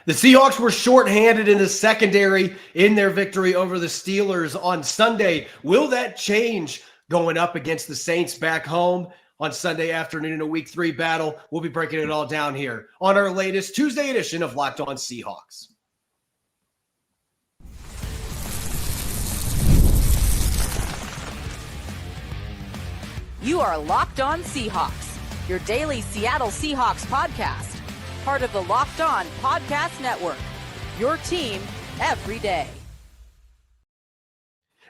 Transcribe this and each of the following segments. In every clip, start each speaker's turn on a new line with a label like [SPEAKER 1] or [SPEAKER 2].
[SPEAKER 1] The Seahawks were shorthanded in the secondary in their victory over the Steelers on Sunday. Will that change going up against the Saints back home on Sunday afternoon in a Week 3 battle? We'll be breaking it all down here on our latest Tuesday edition of Locked On Seahawks.
[SPEAKER 2] You are Locked On Seahawks, your daily Seattle Seahawks podcast. Part of the Locked On Podcast Network, your team every day.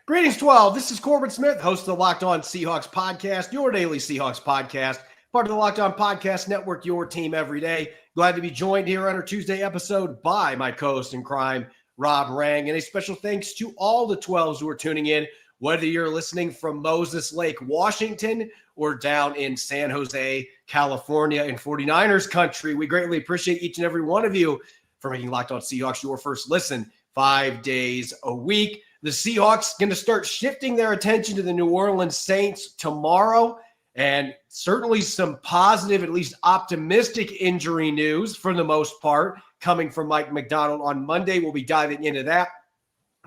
[SPEAKER 1] Greetings, 12. This is Corbin Smith, host of the Locked On Seahawks podcast, your daily Seahawks podcast, part of the Locked On Podcast Network, your team every day. Glad to be joined here on our Tuesday episode by my co-host in crime, Rob Rang. And a special thanks to all the 12s who are tuning in, whether you're listening from Moses Lake, Washington, or down in San Jose, California, in 49ers country. We greatly appreciate each and every one of you for making Locked On Seahawks your first listen 5 days a week. The Seahawks going to start shifting their attention to the New Orleans Saints tomorrow, and certainly some positive, at least optimistic injury news for the most part coming from Mike Macdonald on Monday. We'll be diving into that.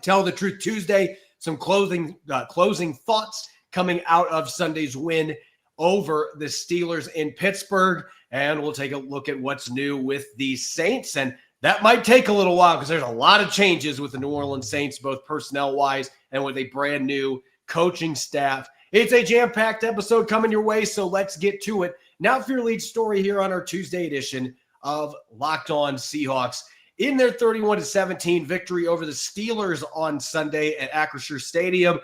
[SPEAKER 1] Tell the Truth Tuesday, some closing thoughts coming out of Sunday's win over the Steelers in Pittsburgh. And we'll take a look at what's new with the Saints. And that might take a little while because there's a lot of changes with the New Orleans Saints, both personnel-wise and with a brand new coaching staff. It's a jam-packed episode coming your way, so let's get to it. Now for your lead story here on our Tuesday edition of Locked On Seahawks. In their 31-17 victory over the Steelers on Sunday at Acrisure Stadium,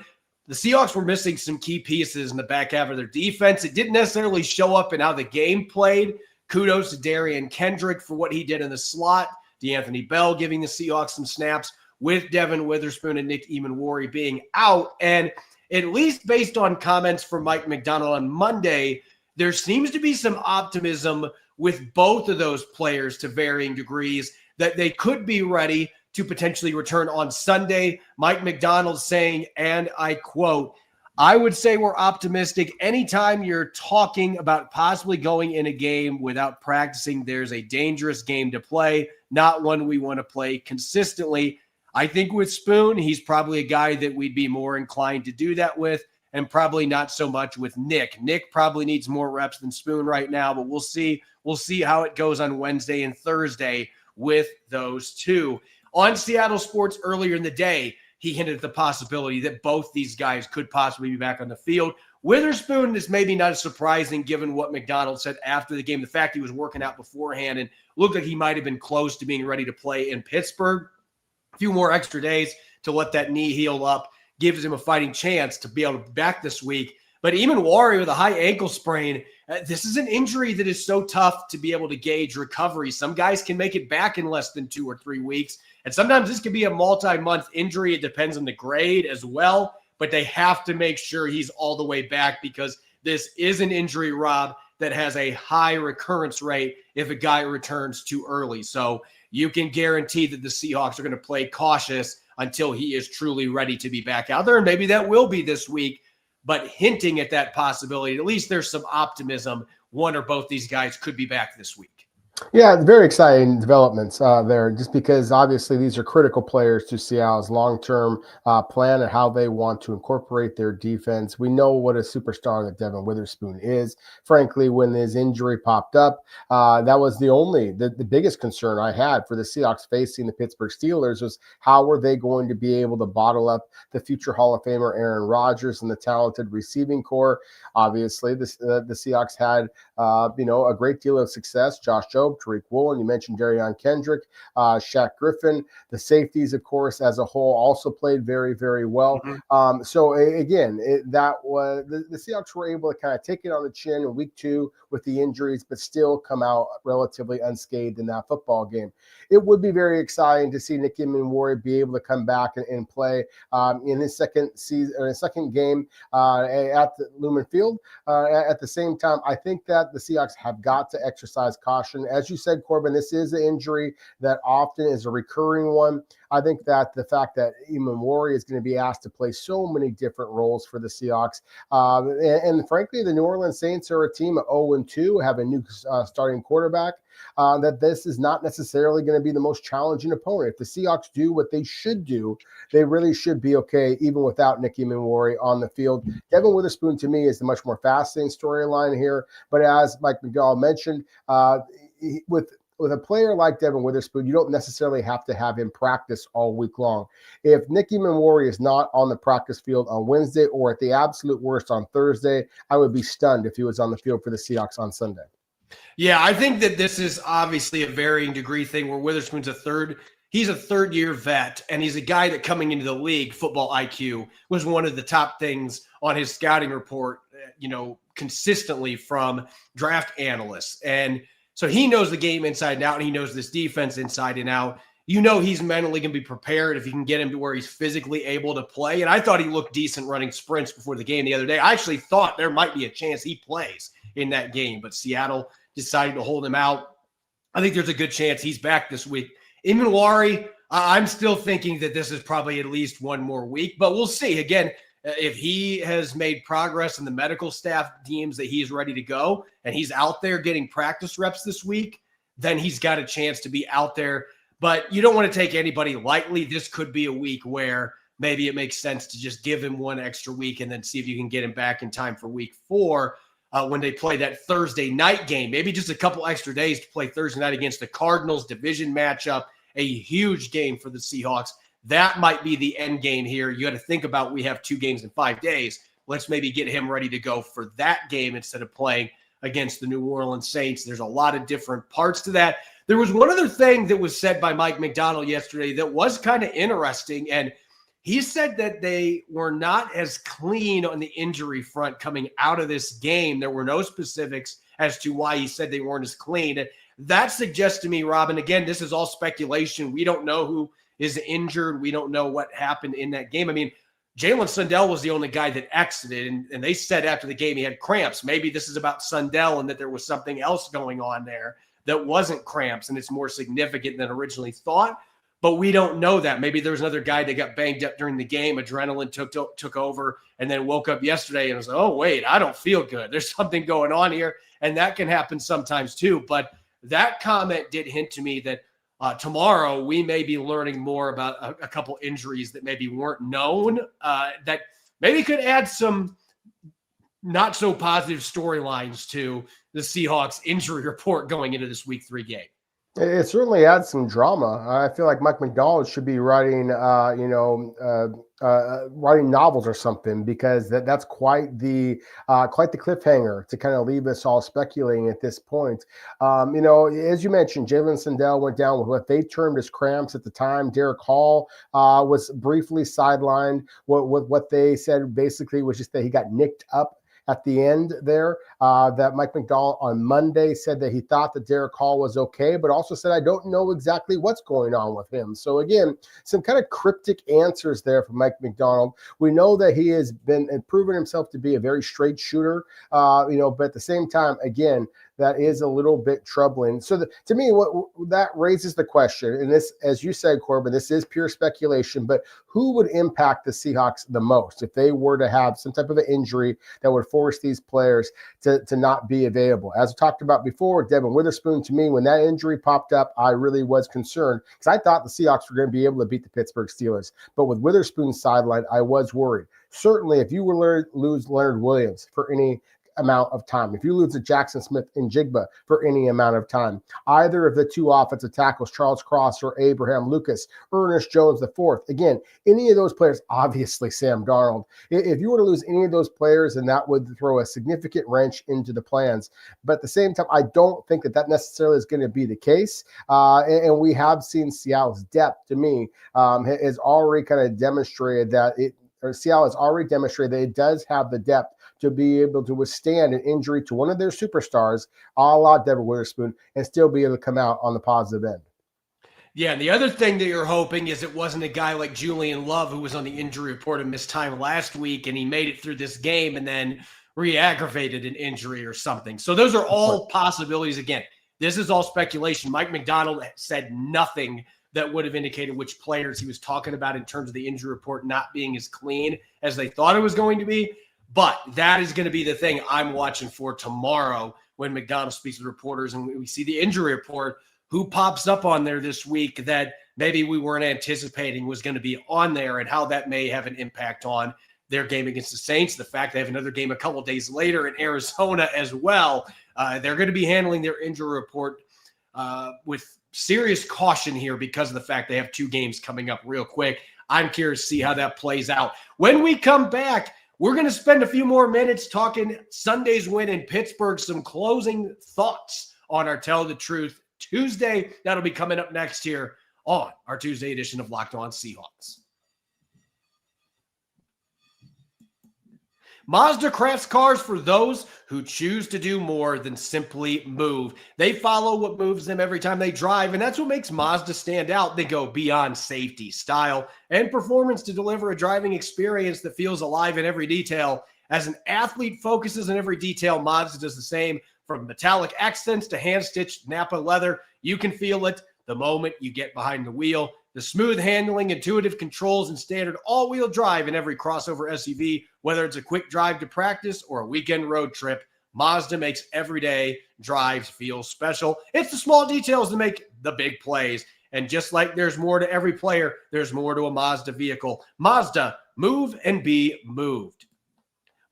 [SPEAKER 1] the Seahawks were missing some key pieces in the back half of their defense. It didn't necessarily show up in how the game played. Kudos to Darian Kendrick for what he did in the slot. DeAnthony Bell giving the Seahawks some snaps with Devon Witherspoon and Nick Emmanwori being out. And at least based on comments from Mike Macdonald on Monday, there seems to be some optimism with both of those players to varying degrees that they could be ready to potentially return on Sunday. Mike Macdonald saying, and I quote, "I would say we're optimistic. Anytime you're talking about possibly going in a game without practicing, there's a dangerous game to play, not one we want to play consistently. I think with Spoon, he's probably a guy that we'd be more inclined to do that with, and probably not so much with Nick. Nick probably needs more reps than Spoon right now, but we'll see. We'll see how it goes on Wednesday and Thursday with those two." On Seattle Sports earlier in the day, he hinted at the possibility that both these guys could possibly be back on the field. Witherspoon is maybe not as surprising given what Macdonald said after the game, the fact he was working out beforehand and looked like he might have been close to being ready to play in Pittsburgh. A few more extra days to let that knee heal up gives him a fighting chance to be able to be back this week. But Emmanwori with a high ankle sprain, this is an injury that is so tough to be able to gauge recovery. Some guys can make it back in less than 2 or 3 weeks. And sometimes this could be a multi-month injury. It depends on the grade as well. But they have to make sure he's all the way back because this is an injury, Rob, that has a high recurrence rate if a guy returns too early. So you can guarantee that the Seahawks are going to play cautious until he is truly ready to be back out there. And maybe that will be this week. But hinting at that possibility, at least there's some optimism. One or both these guys could be back this week.
[SPEAKER 3] Yeah, very exciting developments there, just because obviously these are critical players to Seattle's long-term plan and how they want to incorporate their defense. We know what a superstar that Devon Witherspoon is. Frankly, when his injury popped up, that was the biggest concern I had for the Seahawks facing the Pittsburgh Steelers was how were they going to be able to bottle up the future Hall of Famer Aaron Rodgers and the talented receiving core. Obviously, the Seahawks had a great deal of success. Josh Jobe, Tariq Woolen, you mentioned Darian Kendrick, Shaq Griffin. The safeties, of course, as a whole also played very, very well.
[SPEAKER 1] Mm-hmm.
[SPEAKER 3] So again, the Seahawks were able to kind of take it on the chin in week 2 with the injuries, but still come out relatively unscathed in that football game. It would be very exciting to see Nick Emmanwori be able to come back and play in his second game at the Lumen Field. At the same time, I think that the Seahawks have got to exercise caution as you said, Corbin, this is an injury that often is a recurring one. I think that the fact that Emmanwori is going to be asked to play so many different roles for the Seahawks, and frankly, the New Orleans Saints are a team of 0-2, have a new starting quarterback. That this is not necessarily going to be the most challenging opponent. If the Seahawks do what they should do, they really should be okay, even without Nicky Emmanwori on the field. Devon Witherspoon, to me, is the much more fascinating storyline here. But as Mike Macdonald mentioned, with a player like Devon Witherspoon, you don't necessarily have to have him practice all week long. If Nicky Emmanwori is not on the practice field on Wednesday, or at the absolute worst on Thursday, I would be stunned if he was on the field for the Seahawks on Sunday.
[SPEAKER 1] Yeah, I think that this is obviously a varying degree thing where Witherspoon's he's a third-year vet, and he's a guy that coming into the league, football IQ was one of the top things on his scouting report, consistently from draft analysts. And so he knows the game inside and out, and he knows this defense inside and out. He's mentally going to be prepared if you can get him to where he's physically able to play. And I thought he looked decent running sprints before the game the other day. I actually thought there might be a chance he plays in that game, but Seattle decided to hold him out. I think there's a good chance he's back this week. Emmanwori, I'm still thinking that this is probably at least one more week, but we'll see. Again, if he has made progress and the medical staff deems that he's ready to go and he's out there getting practice reps this week, then he's got a chance to be out there. But you don't want to take anybody lightly. This could be a week where maybe it makes sense to just give him one extra week and then see if you can get him back in time for week 4. When they play that Thursday night game, maybe just a couple extra days to play Thursday night against the Cardinals, division matchup, a huge game for the Seahawks. That might be the end game here. You got to think about, we have 2 games in 5 days. Let's maybe get him ready to go for that game instead of playing against the New Orleans Saints. There's a lot of different parts to that. There was one other thing that was said by Mike Macdonald yesterday that was kind of interesting, and he said that they were not as clean on the injury front coming out of this game. There were no specifics as to why he said they weren't as clean. That suggests to me, Robin, again, this is all speculation. We don't know who is injured. We don't know what happened in that game. I mean, Jalen Sundell was the only guy that exited, and they said after the game he had cramps. Maybe this is about Sundell and that there was something else going on there that wasn't cramps, and it's more significant than originally thought. But we don't know that. Maybe there's another guy that got banged up during the game. Adrenaline took over and then woke up yesterday and was like, oh, wait, I don't feel good. There's something going on here. And that can happen sometimes too. But that comment did hint to me that tomorrow we may be learning more about a couple injuries that maybe weren't known, that maybe could add some not so positive storylines to the Seahawks injury report going into this week 3 game.
[SPEAKER 3] It certainly adds some drama. I feel like Mike Macdonald should be writing, writing novels or something, because that's quite the cliffhanger to kind of leave us all speculating at this point. As you mentioned, Jalen Sundell went down with what they termed as cramps at the time. Derek Hall was briefly sidelined. What they said basically was just that he got nicked up at the end there, that Mike Macdonald on Monday said that he thought that Derek Hall was okay, but also said, I don't know exactly what's going on with him. So again, some kind of cryptic answers there from Mike Macdonald. We know that he has been and proven himself to be a very straight shooter, but at the same time, again, that is a little bit troubling. So to me, what that raises the question, and this, as you said, Corbin, this is pure speculation, but who would impact the Seahawks the most if they were to have some type of an injury that would force these players to not be available? As I talked about before, Devon Witherspoon, to me, when that injury popped up, I really was concerned because I thought the Seahawks were going to be able to beat the Pittsburgh Steelers. But with Witherspoon's sideline, I was worried. Certainly, if you were to lose Leonard Williams for any amount of time, if you lose a Jackson Smith and Jigba for any amount of time, either of the 2 offensive tackles, Charles Cross or Abraham Lucas, Ernest Jones IV, again, any of those players, obviously Sam Darnold, if you were to lose any of those players, then that would throw a significant wrench into the plans. But at the same time, I don't think that necessarily is going to be the case. And we have seen Seattle's depth, to me, has already kind of demonstrated that Seattle has already demonstrated that it does have the depth to be able to withstand an injury to one of their superstars, a la Devon Witherspoon, and still be able to come out on the positive end.
[SPEAKER 1] Yeah, and the other thing that you're hoping is it wasn't a guy like Julian Love who was on the injury report and missed time last week, and he made it through this game and then re-aggravated an injury or something. So those are all possibilities. Again, This is all speculation. Mike Macdonald said nothing that would have indicated which players he was talking about in terms of the injury report not being as clean as they thought it was going to be. But that is going to be the thing I'm watching for tomorrow when Macdonald speaks with reporters and we see the injury report. Who pops up on there this week that maybe we weren't anticipating was going to be on there, and how that may have an impact on their game against the Saints. The fact they have another game a couple days later in Arizona as well. They're going to be handling their injury report with serious caution here because of the fact they have 2 games coming up real quick. I'm curious to see how that plays out. When we come back, we're going to spend a few more minutes talking Sunday's win in Pittsburgh, some closing thoughts on our Tell the Truth Tuesday. That'll be coming up next here on our Tuesday edition of Locked On Seahawks. Mazda crafts cars for those who choose to do more than simply move. They follow what moves them every time they drive, and that's what makes Mazda stand out. They go beyond safety, style, and performance to deliver a driving experience that feels alive in every detail. As an athlete focuses on every detail, Mazda does the same. From metallic accents to hand-stitched Napa leather, you can feel it the moment you get behind the wheel. The smooth handling, intuitive controls, and standard all-wheel drive in every crossover SUV, whether it's a quick drive to practice or a weekend road trip, Mazda makes everyday drives feel special. It's the small details that make the big plays. And just like there's more to every player, there's more to a Mazda vehicle. Mazda, move and be moved.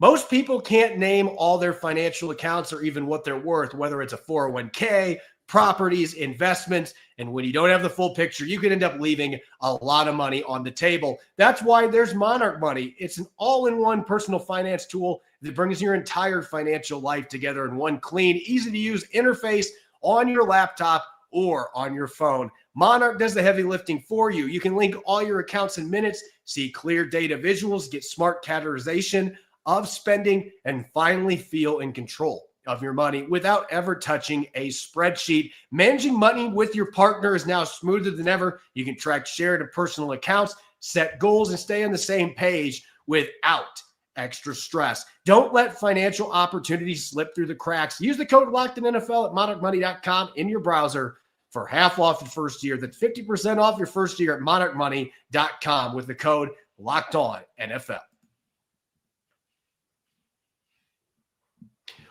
[SPEAKER 1] Most people can't name all their financial accounts or even what they're worth, whether it's a 401k, properties, investments, and when you don't have the full picture, you can end up leaving a lot of money on the table. That's why there's Monarch Money. It's an all-in-one personal finance tool that brings your entire financial life together in one clean, easy-to-use interface on your laptop or on your phone. Monarch does the heavy lifting for you. You can link all your accounts in minutes, see clear data visuals, get smart categorization of spending, and finally feel in control of your money without ever touching a spreadsheet. Managing money with your partner is now smoother than ever. You can track shared and personal accounts, set goals, and stay on the same page without extra stress. Don't let financial opportunities slip through the cracks. Use the code LOCKEDONNFL at monarchmoney.com in your browser for half off your first year. That's 50% off your first year at monarchmoney.com with the code LOCKEDONNFL.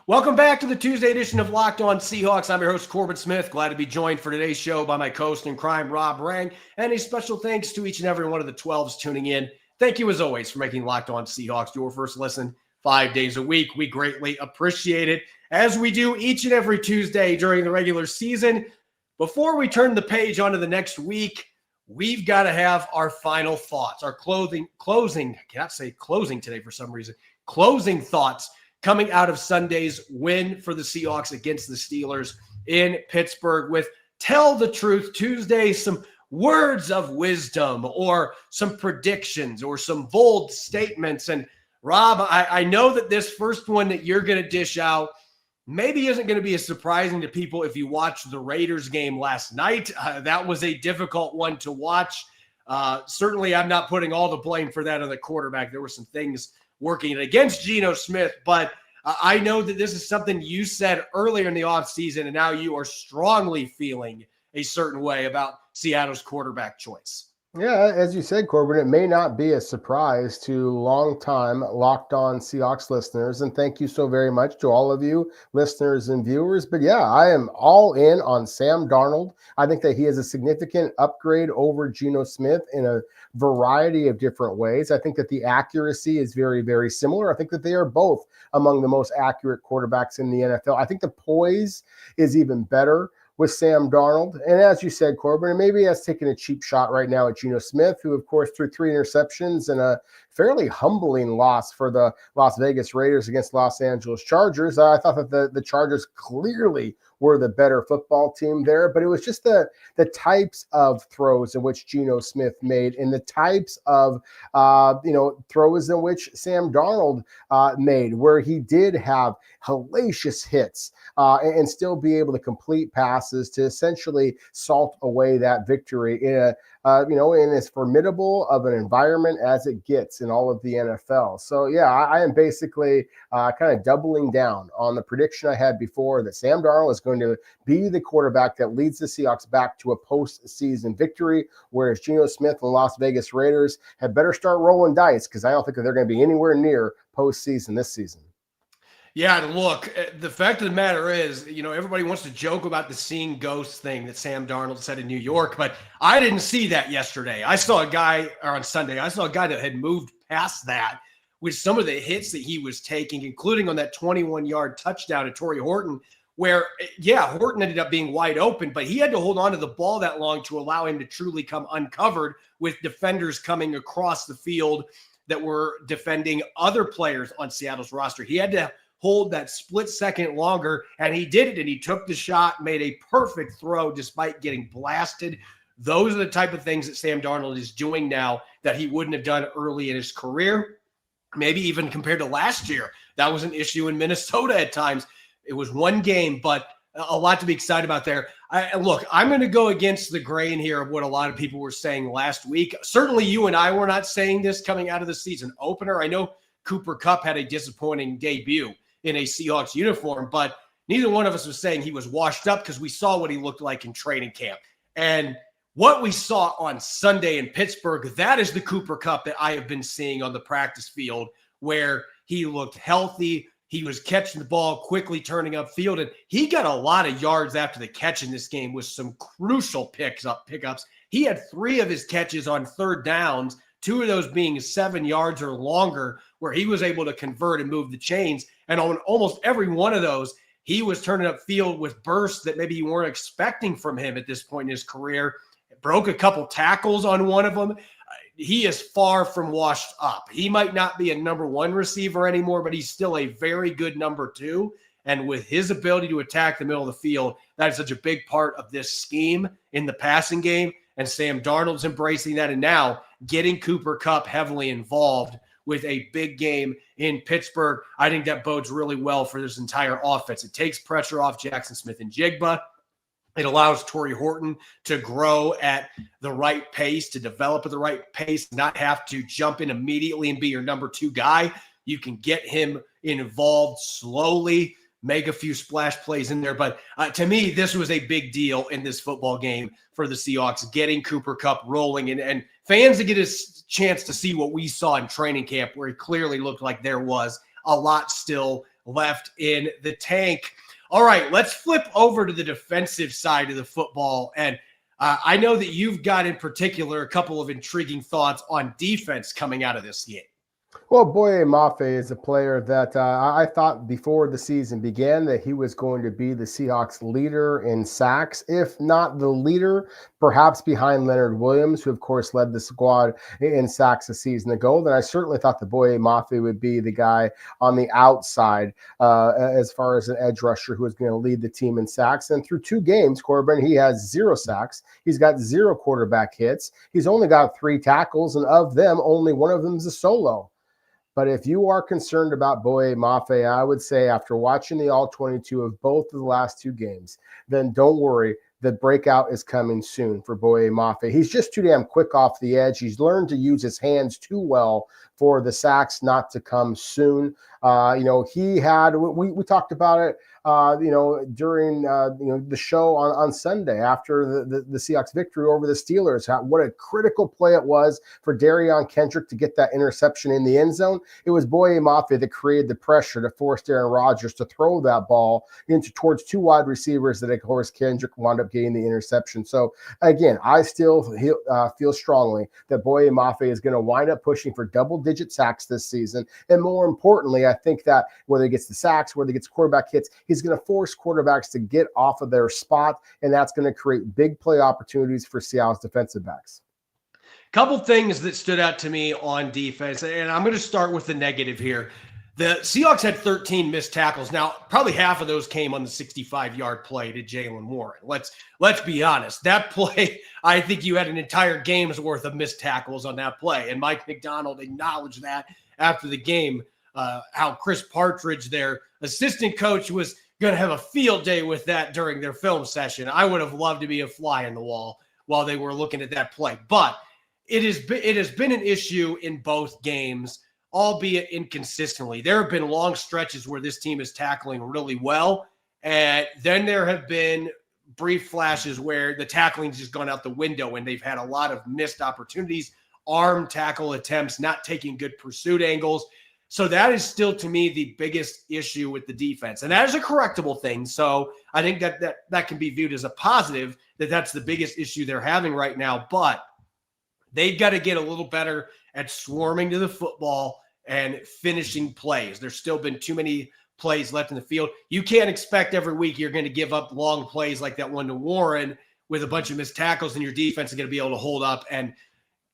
[SPEAKER 1] Welcome back to the Tuesday edition of Locked On Seahawks. I'm your host, Corbin Smith. Glad to be joined for today's show by my co-host in crime, Rob Rang. And a special thanks to each and every one of the 12s tuning in. Thank you, as always, for making Locked On Seahawks your first listen 5 days a week. We greatly appreciate it, as we do each and every Tuesday during the regular season. Before we turn the page onto the next week, we've got to have our final thoughts, our closing, I cannot say closing today for some reason, closing thoughts coming out of Sunday's win for the Seahawks against the Steelers in Pittsburgh with Tell the Truth Tuesday, some words of wisdom or some predictions or some bold statements. And Rob, I know that this first one that you're going to dish out maybe isn't going to be as surprising to people if you watched the Raiders game last night. That was a difficult one to watch. Certainly, I'm not putting all the blame for that on the quarterback. There were some things working against Geno Smith, but I know that this is something you said earlier in the offseason, and now you are strongly feeling a certain way about Seattle's quarterback choice.
[SPEAKER 3] Yeah, as you said, Corbin, it may not be a surprise to longtime Locked On Seahawks listeners, and thank you so very much to all of you listeners and viewers. But yeah, I am all in on Sam Darnold. I think that he is a significant upgrade over Geno Smith in a variety of different ways. I think that the accuracy is very, very similar. I think that they are both among the most accurate quarterbacks in the NFL. I think the poise is even better with Sam Darnold. And as you said, Corbin, maybe he has taken a cheap shot right now at Geno Smith, who, of course, threw 3 interceptions and a fairly humbling loss for the Las Vegas Raiders against Los Angeles Chargers. I thought that the Chargers clearly were the better football team there, but it was just the types of throws in which Geno Smith made and the types of throws in which Sam Darnold made, where he did have hellacious hits and still be able to complete passes to essentially salt away that victory in in as formidable of an environment as it gets in all of the NFL. So, yeah, I am basically kind of doubling down on the prediction I had before that Sam Darnold is going to be the quarterback that leads the Seahawks back to a postseason victory, whereas Geno Smith and the Las Vegas Raiders had better start rolling dice because I don't think that they're going to be anywhere near postseason this season.
[SPEAKER 1] Yeah, look, the fact of the matter is, everybody wants to joke about the seeing ghosts thing that Sam Darnold said in New York, but I didn't see that yesterday. On Sunday, I saw a guy that had moved past that with some of the hits that he was taking, including on that 21-yard touchdown to Torrey Horton, where, Horton ended up being wide open, but he had to hold on to the ball that long to allow him to truly come uncovered with defenders coming across the field that were defending other players on Seattle's roster. He had to hold that split second longer, and he did it, and he took the shot, made a perfect throw despite getting blasted. Those are the type of things that Sam Darnold is doing now that he wouldn't have done early in his career, maybe even compared to last year. That was an issue in Minnesota at times. It was one game, but a lot to be excited about there. Look, I'm going to go against the grain here of what a lot of people were saying last week. Certainly you and I were not saying this coming out of the season opener. I know Cooper Kupp had a disappointing debut in a Seahawks uniform, but neither one of us was saying he was washed up because we saw what he looked like in training camp. And what we saw on Sunday in Pittsburgh, that is the Cooper Kupp that I have been seeing on the practice field, where he looked healthy. He was catching the ball, quickly turning upfield, and he got a lot of yards after the catch in this game with some crucial pickups. He had 3 of his catches on third downs, 2 of those being 7 yards or longer, where he was able to convert and move the chains. And on almost every one of those, he was turning up field with bursts that maybe you weren't expecting from him at this point in his career. Broke a couple tackles on one of them. He is far from washed up. He might not be a number 1 receiver anymore, but he's still a very good number 2. And with his ability to attack the middle of the field, that is such a big part of this scheme in the passing game. And Sam Darnold's embracing that. And now getting Cooper Kupp heavily involved with a big game in Pittsburgh, I think that bodes really well for this entire offense. It takes pressure off Jackson Smith and Jigba. It allows Torrey Horton to grow at the right pace, to develop at the right pace, not have to jump in immediately and be your number 2 guy. You can get him involved slowly, make a few splash plays in there. But to me, this was a big deal in this football game for the Seahawks, getting Cooper Kupp rolling and fans to get a chance to see what we saw in training camp, where he clearly looked like there was a lot still left in the tank. All right, let's flip over to the defensive side of the football. And I know that you've got in particular a couple of intriguing thoughts on defense coming out of this game.
[SPEAKER 3] Well, Boye Mafe is a player that I thought before the season began that he was going to be the Seahawks leader in sacks, if not the leader, perhaps behind Leonard Williams, who, of course, led the squad in sacks a season ago. Then I certainly thought that Boye Mafe would be the guy on the outside as far as an edge rusher who was going to lead the team in sacks. And through 2 games, Corbin, he has 0 sacks. He's got 0 quarterback hits. He's only got 3 tackles, and of them, only one of them is a solo. But if you are concerned about Boye Mafe, I would say after watching the all-22 of both of the last 2 games, then don't worry. The breakout is coming soon for Boye Mafe. He's just too damn quick off the edge. He's learned to use his hands too well for the sacks not to come soon. He had, we talked about it, during the show on Sunday after the Seahawks victory over the Steelers. What a critical play it was for Darion Kendrick to get that interception in the end zone. It was Boye Mafe that created the pressure to force Aaron Rodgers to throw that ball towards 2 wide receivers that, of course, Kendrick wound up getting the interception. So, again, I still feel strongly that Boye Mafe is going to wind up pushing for double-digit sacks this season. And more importantly, I think that whether he gets the sacks, whether he gets quarterback hits, he's going to force quarterbacks to get off of their spot, and that's going to create big play opportunities for Seattle's defensive backs.
[SPEAKER 1] Couple things that stood out to me on defense, and I'm going to start with the negative here. The Seahawks had 13 missed tackles. Now, probably half of those came on the 65-yard play to Jaylen Warren. Let's be honest. That play, I think you had an entire game's worth of missed tackles on that play, and Mike Macdonald acknowledged that after the game, how Chris Partridge, their assistant coach, was going to have a field day with that during their film session. I would have loved to be a fly on the wall while they were looking at that play. But it has been an issue in both games, albeit inconsistently. There have been long stretches where this team is tackling really well, and then there have been brief flashes where the tackling's just gone out the window and they've had a lot of missed opportunities, arm tackle attempts, not taking good pursuit angles. So that is still, to me, the biggest issue with the defense. And that is a correctable thing. So I think that can be viewed as a positive, that's the biggest issue they're having right now. But they've got to get a little better at swarming to the football and finishing plays. There's still been too many plays left in the field. You can't expect every week you're going to give up long plays like that one to Warren with a bunch of missed tackles, and your defense is going to be able to hold up and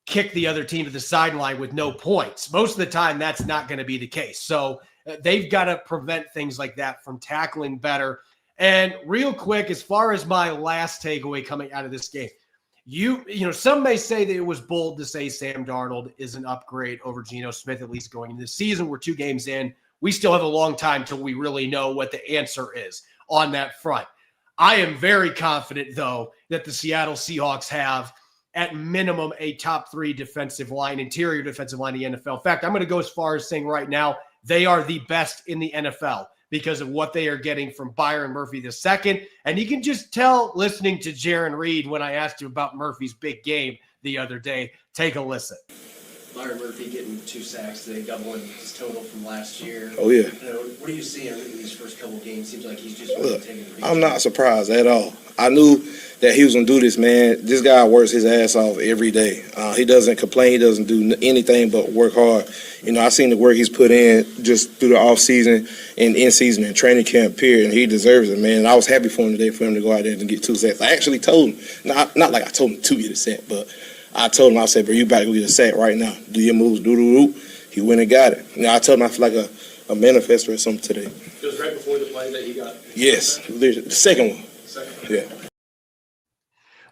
[SPEAKER 1] kick the other team to the sideline with no points. Most of the time, that's not going to be the case. So they've got to prevent things like that from tackling better. And real quick, as far as my last takeaway coming out of this game, you know, some may say that it was bold to say Sam Darnold is an upgrade over Geno Smith, at least going into the season. We're 2 games in. We still have a long time till we really know what the answer is on that front. I am very confident, though, that the Seattle Seahawks have at minimum a top 3 defensive line, interior defensive line in the NFL. In fact, I'm going to go as far as saying right now they are the best in the NFL because of what they are getting from Byron Murphy II. And you can just tell listening to Jaron Reed when I asked him about Murphy's big game the other day. Take a listen.
[SPEAKER 4] Byron Murphy getting 2 sacks today, doubling his total from last year.
[SPEAKER 5] Oh, yeah.
[SPEAKER 4] You know, what do you see in these first couple of games? Seems like he's just really taking the lead.
[SPEAKER 5] I'm not surprised at all. I knew that he was going to do this, man. This guy works his ass off every day. He doesn't complain. He doesn't do anything but work hard. You know, I've seen the work he's put in just through the offseason and in-season and training camp period, and he deserves it, man. And I was happy for him today for him to go out there and get 2 sacks. I actually told him, not like I told him to get a sack, but I told him, I said, bro, you about to go get a sack right now. Do your moves, do. He went and got it. You know, I told him I feel like a manifestor or something today.
[SPEAKER 4] It was right before the play that he got.
[SPEAKER 5] Yes, the second one. Yeah.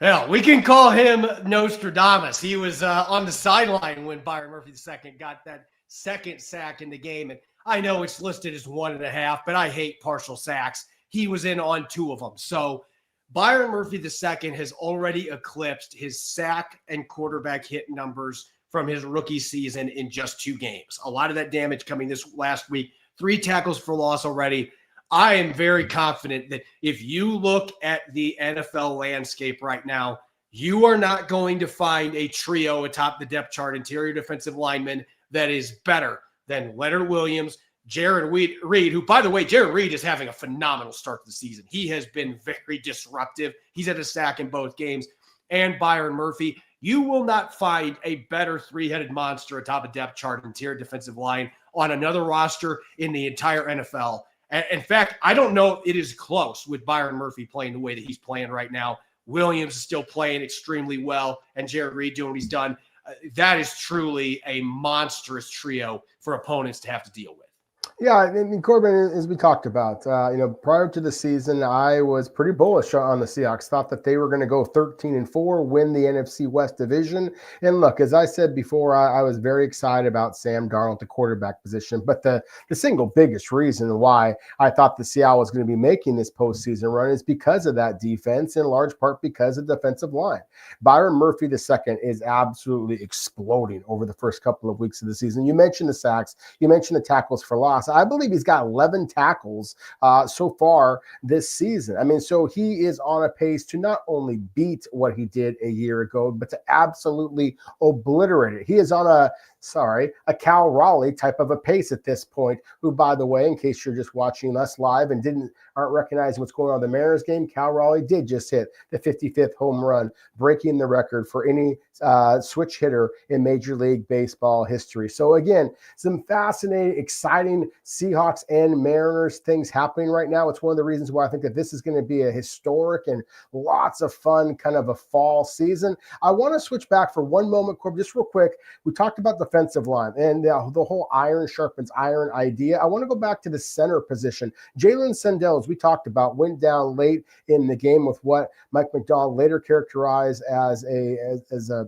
[SPEAKER 1] Well, we can call him Nostradamus. He was on the sideline when Byron Murphy II got that second sack in the game. And I know it's listed as 1.5, but I hate partial sacks. He was in on 2 of them. So Byron Murphy II has already eclipsed his sack and quarterback hit numbers from his rookie season in just 2 games. A lot of that damage coming this last week. 3 tackles for loss already. I am very confident that if you look at the NFL landscape right now, you are not going to find a trio atop the depth chart interior defensive lineman that is better than Leonard Williams, Jaron Reed, who, by the way, Jaron Reed is having a phenomenal start to the season. He has been very disruptive. He's had a sack in both games. And Byron Murphy. You will not find a better 3-headed monster atop a depth chart interior defensive line on another roster in the entire NFL. In fact, I don't know if it is close with Byron Murphy playing the way that he's playing right now. Williams is still playing extremely well, and Jared Reed doing what he's done. That is truly a monstrous trio for opponents to have to deal with.
[SPEAKER 3] Yeah, I mean, Corbin, as we talked about, prior to the season, I was pretty bullish on the Seahawks. Thought that they were going to go 13-4, win the NFC West division. And look, as I said before, I was very excited about Sam Darnold, the quarterback position. But the single biggest reason why I thought the Seattle was going to be making this postseason run is because of that defense, in large part because of the defensive line. Byron Murphy II is absolutely exploding over the first couple of weeks of the season. You mentioned the sacks. You mentioned the tackles for loss. I believe he's got 11 tackles so far this season. I mean, so he is on a pace to not only beat what he did a year ago, but to absolutely obliterate it. He is on a Cal Raleigh type of a pace at this point, who, by the way, in case you're just watching us live and aren't recognizing what's going on in the Mariners game, Cal Raleigh did just hit the 55th home run, breaking the record for any switch hitter in Major League Baseball history. So again, some fascinating, exciting Seahawks and Mariners things happening right now. It's one of the reasons why I think that this is going to be a historic and lots of fun kind of a fall season. I want to switch back for one moment, Corbin, just real quick. We talked about defensive line and the whole iron sharpens iron idea. I want to go back to the center position. Jalen Sandell, as we talked about, went down late in the game with what Mike Macdonald later characterized as a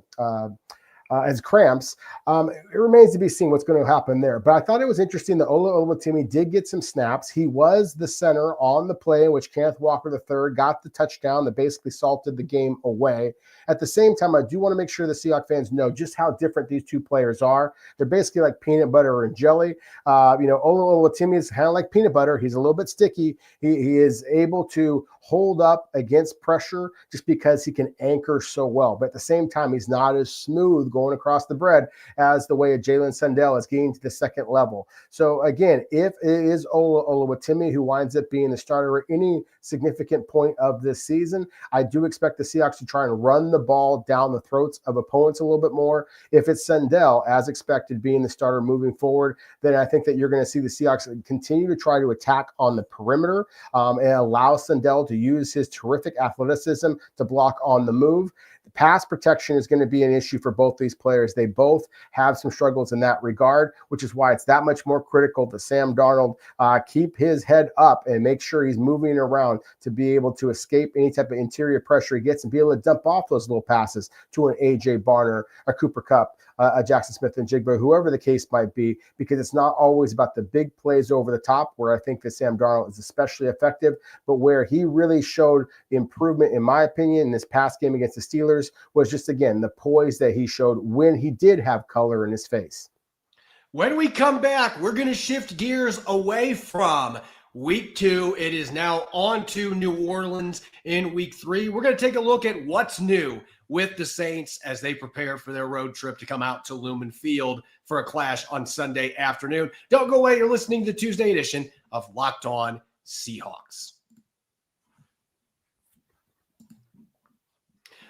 [SPEAKER 3] has cramps. It remains to be seen what's going to happen there. But I thought it was interesting that Ola Oluwatimi did get some snaps. He was the center on the play in which Kenneth Walker III got the touchdown that basically salted the game away. At the same time, I do want to make sure the Seahawks fans know just how different these two players are. They're basically like peanut butter and jelly. Ola Oluwatimi is kind of like peanut butter. He's a little bit sticky. He is able to hold up against pressure just because he can anchor so well. But at the same time, he's not as smooth going across the bread as the way Jalen Sundell is getting to the second level. So again, if it is Ola Oluwatimi who winds up being the starter at any significant point of this season, I do expect the Seahawks to try and run the ball down the throats of opponents a little bit more. If it's Sundell, as expected, being the starter moving forward, then I think that you're going to see the Seahawks continue to try to attack on the perimeter and allow Sundell to use his terrific athleticism to block on the move. The pass protection is going to be an issue for both these players. They both have some struggles in that regard, which is why it's that much more critical that Sam Darnold keep his head up and make sure he's moving around to be able to escape any type of interior pressure he gets and be able to dump off those little passes to an A.J. Barner, a Cooper Kupp, a Jackson Smith-Njigba, whoever the case might be, because it's not always about the big plays over the top, where I think that Sam Darnold is especially effective, but where he really showed improvement, in my opinion, in this past game against the Steelers was just, again, the poise that he showed when he did have color in his face.
[SPEAKER 1] When we come back, we're going to shift gears away from Week 2. It is now on to New Orleans in Week 3. We're going to take a look at what's new with the Saints as they prepare for their road trip to come out to Lumen Field for a clash on Sunday afternoon. Don't go away. You're listening to the Tuesday edition of Locked On Seahawks.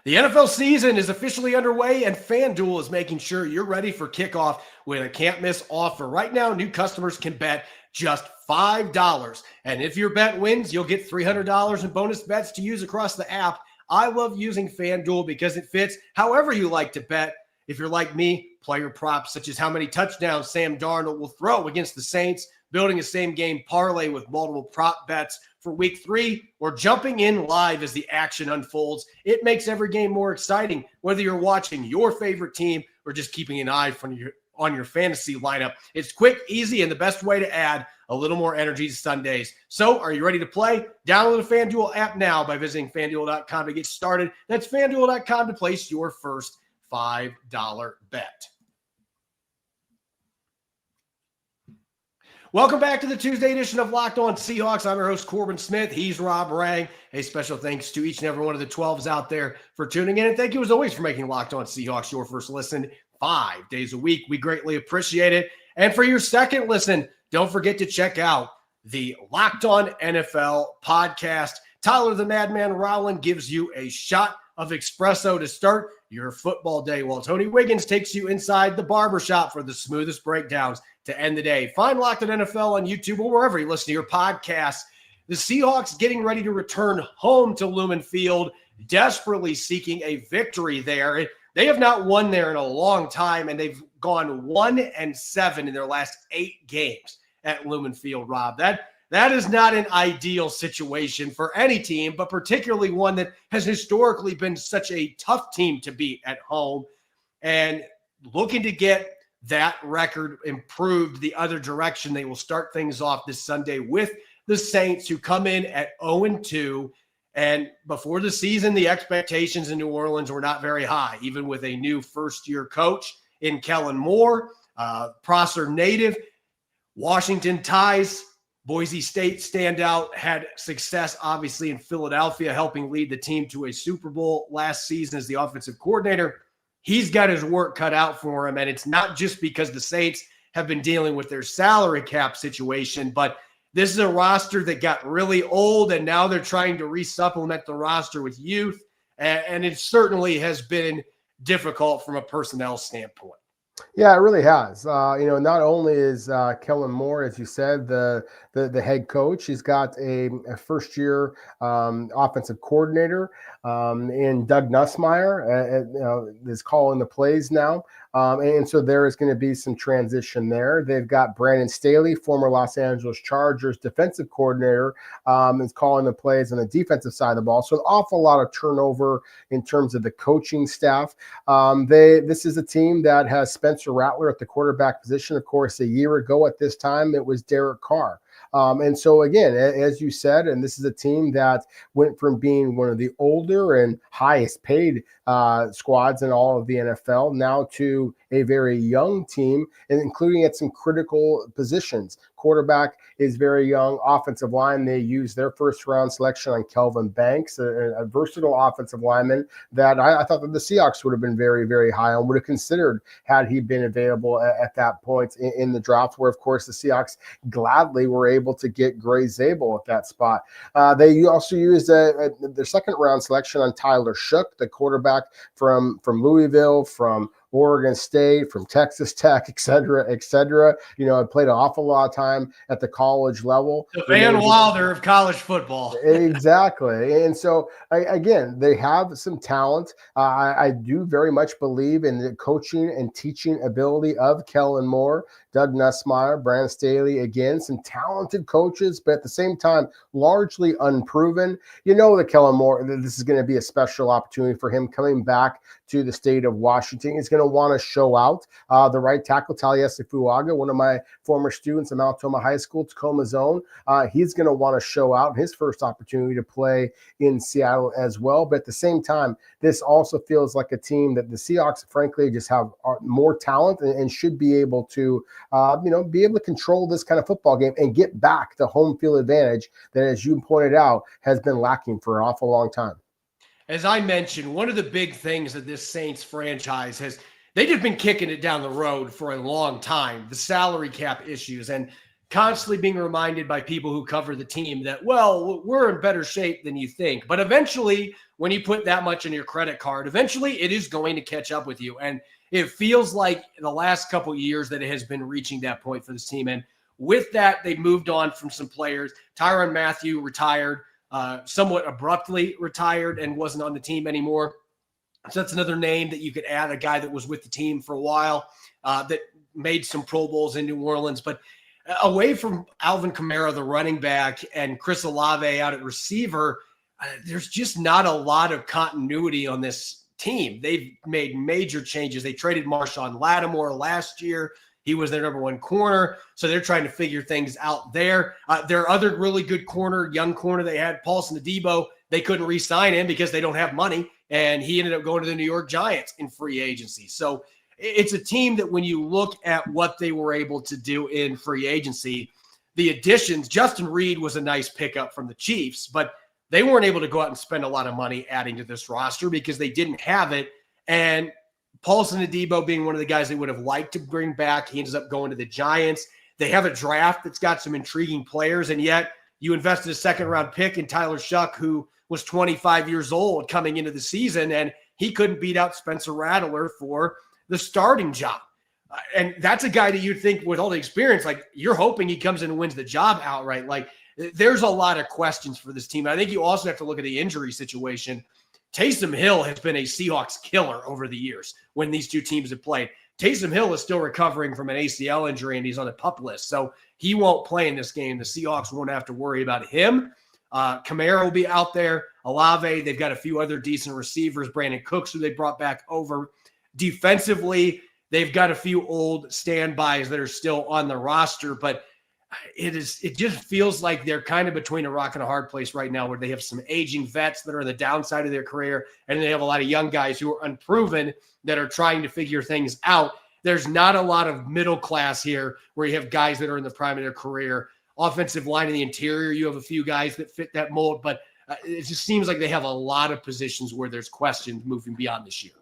[SPEAKER 1] The NFL season is officially underway, and FanDuel is making sure you're ready for kickoff with a can't-miss offer. Right now, new customers can bet just $5. And if your bet wins, you'll get $300 in bonus bets to use across the app. I love using FanDuel because it fits however you like to bet. If you're like me, player props such as how many touchdowns Sam Darnold will throw against the Saints, building a same-game parlay with multiple prop bets for Week 3, or jumping in live as the action unfolds. It makes every game more exciting, whether you're watching your favorite team or just keeping an eye on your fantasy lineup. It's quick, easy, and the best way to add a little more energy to Sundays. So are you ready to play? Download the FanDuel app now by visiting FanDuel.com to get started. That's FanDuel.com to place your first $5 bet. Welcome back to the Tuesday edition of Locked On Seahawks. I'm your host, Corbin Smith. He's Rob Rang. A special thanks to each and every one of the 12s out there for tuning in. And thank you, as always, for making Locked On Seahawks your first listen 5 days a week. We greatly appreciate it. And for your second listen, don't forget to check out the Locked On NFL podcast. Tyler the Madman Rowland gives you a shot of espresso to start your football day, while Tony Wiggins takes you inside the barbershop for the smoothest breakdowns to end the day. Find Locked On NFL on YouTube or wherever you listen to your podcasts. The Seahawks getting ready to return home to Lumen Field, desperately seeking a victory there. They have not won there in a long time, and they've gone 1-7 in their last 8 games at Lumen Field, Rob. That is not an ideal situation for any team, but particularly one that has historically been such a tough team to beat at home. And looking to get that record improved the other direction, they will start things off this Sunday with the Saints, who come in at 0-2. And before the season, the expectations in New Orleans were not very high, even with a new first-year coach in Kellen Moore, Prosser native, Washington ties, Boise State standout, had success, obviously, in Philadelphia, helping lead the team to a Super Bowl last season as the offensive coordinator. He's got his work cut out for him, and it's not just because the Saints have been dealing with their salary cap situation, but this is a roster that got really old, and now they're trying to resupplement the roster with youth, and it certainly has been difficult from a personnel standpoint.
[SPEAKER 3] Yeah, it really has. Not only is Kellen Moore, as you said, the head coach, he's got a first year offensive coordinator in Doug Nussmeier, is calling the plays now. And so there is going to be some transition there. They've got Brandon Staley, former Los Angeles Chargers defensive coordinator, is calling the plays on the defensive side of the ball. So an awful lot of turnover in terms of the coaching staff. This is a team that has Spencer Rattler at the quarterback position. Of course, a year ago at this time, it was Derek Carr. And so, again, as you said, and this is a team that went from being one of the older and highest paid squads in all of the NFL now to a very young team, and including at some critical positions. Quarterback is very young. Offensive line, they used their first round selection on Kelvin Banks, a versatile offensive lineman that I thought that the Seahawks would have been very, very high on, would have considered had he been available at that point in the draft, where, of course, the Seahawks gladly were able to get Gray Zabel at that spot. They also used their second round selection on Tyler Shook, the quarterback from Louisville, from Oregon State, from Texas Tech, et cetera, et cetera. I played an awful lot of time at the college level.
[SPEAKER 1] The Van Wilder of college football.
[SPEAKER 3] Exactly. And so, again, they have some talent. I do very much believe in the coaching and teaching ability of Kellen Moore, Doug Nussmeier, Brandon Staley, again, some talented coaches, but at the same time, largely unproven. That Kellen Moore, this is going to be a special opportunity for him coming back to the state of Washington. He's going to want to show out. The right tackle, Taliesin Fuaga, one of my former students in Altoma High School, Tacoma Zone, he's going to want to show out his first opportunity to play in Seattle as well. But at the same time, this also feels like a team that the Seahawks, frankly, just have more talent and should be able to, be able to control this kind of football game and get back the home field advantage that, as you pointed out, has been lacking for an awful long time.
[SPEAKER 1] As I mentioned, one of the big things that this Saints franchise has, they've just been kicking it down the road for a long time, the salary cap issues, and constantly being reminded by people who cover the team that, well, we're in better shape than you think. But eventually, when you put that much in your credit card, eventually it is going to catch up with you. And it feels like in the last couple of years that it has been reaching that point for this team. And with that, they moved on from some players. Tyrann Mathieu retired, somewhat abruptly retired and wasn't on the team anymore. So that's another name that you could add, a guy that was with the team for a while, that made some Pro Bowls in New Orleans. But away from Alvin Kamara, the running back, and Chris Olave out at receiver, there's just not a lot of continuity on this team. They've made major changes. They traded Marshawn Lattimore last year. He was their number one corner, so they're trying to figure things out there. Their other really good corner, young corner they had, Paulson Adebo, they couldn't re-sign him because they don't have money, and he ended up going to the New York Giants in free agency. So it's a team that when you look at what they were able to do in free agency, the additions, Justin Reed was a nice pickup from the Chiefs, but they weren't able to go out and spend a lot of money adding to this roster because they didn't have it. And Paulson Adebo being one of the guys they would have liked to bring back, he ends up going to the Giants. They have a draft that's got some intriguing players, and yet you invested a second-round pick in Tyler Shough, who was 25 years old coming into the season, and he couldn't beat out Spencer Rattler for the starting job. And that's a guy that you'd think with all the experience, like you're hoping he comes in and wins the job outright. Like there's a lot of questions for this team. I think you also have to look at the injury situation. Taysom Hill has been a Seahawks killer over the years when these two teams have played. Taysom Hill is still recovering from an ACL injury, and he's on the PUP list. So he won't play in this game. The Seahawks won't have to worry about him. Kamara will be out there. Olave, they've got a few other decent receivers. Brandon Cooks, who they brought back over. Defensively, they've got a few old standbys that are still on the roster, but it just feels like they're kind of between a rock and a hard place right now, where they have some aging vets that are on the downside of their career, and they have a lot of young guys who are unproven that are trying to figure things out. There's not a lot of middle class here where you have guys that are in the prime of their career. Offensive line in the interior, you have a few guys that fit that mold, but it just seems like they have a lot of positions where there's questions moving beyond this year.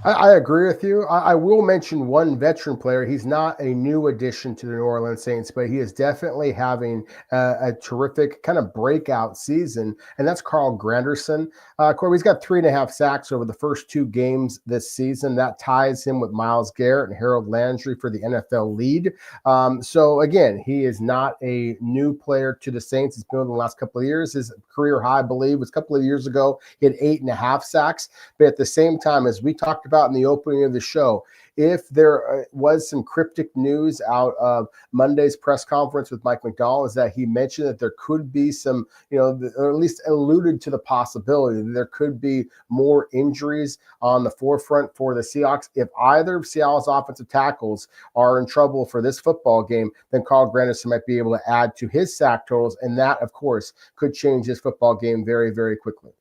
[SPEAKER 3] I agree with you. I will mention one veteran player. He's not a new addition to the New Orleans Saints, but he is definitely having a terrific kind of breakout season, and that's Carl Granderson. Corey, he's got 3.5 sacks over the first 2 games this season. That ties him with Myles Garrett and Harold Landry for the NFL lead. So again, he is not a new player to the Saints. He's been in the last couple of years. His career high, I believe, was a couple of years ago. He had 8.5 sacks, but at the same time, as we talked about in the opening of the show, if there was some cryptic news out of Monday's press conference with Mike Macdonald, is that he mentioned that there could be some, or at least alluded to the possibility that there could be more injuries on the forefront for the Seahawks. If either of Seattle's offensive tackles are in trouble for this football game, then Carl Granderson might be able to add to his sack totals, and that, of course, could change his football game very, very quickly.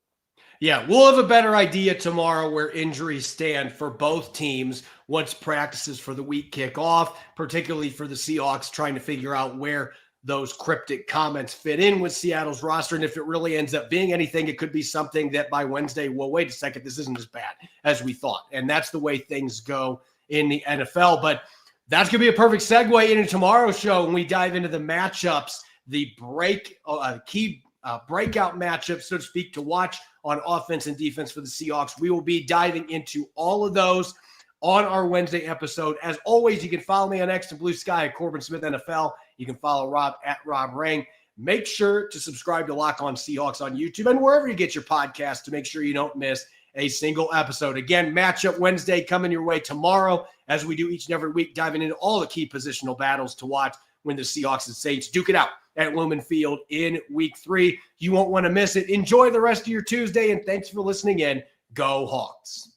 [SPEAKER 1] Yeah, we'll have a better idea tomorrow where injuries stand for both teams once practices for the week kick off, particularly for the Seahawks, trying to figure out where those cryptic comments fit in with Seattle's roster. And if it really ends up being anything, it could be something that by Wednesday, well, wait a second, this isn't as bad as we thought. And that's the way things go in the NFL. But that's going to be a perfect segue into tomorrow's show when we dive into the matchups, the key breakout matchups, so to speak, to watch on offense and defense for the Seahawks. We will be diving into all of those on our Wednesday episode. As always, you can follow me on X and Blue Sky at Corbin Smith NFL. You can follow Rob at Rob Rang. Make sure to subscribe to Locked On Seahawks on YouTube and wherever you get your podcasts to make sure you don't miss a single episode. Again, Matchup Wednesday coming your way tomorrow, as we do each and every week, diving into all the key positional battles to watch when the Seahawks and Saints duke it out at Lumen Field in Week 3. You won't want to miss it. Enjoy the rest of your Tuesday, and thanks for listening in. Go Hawks.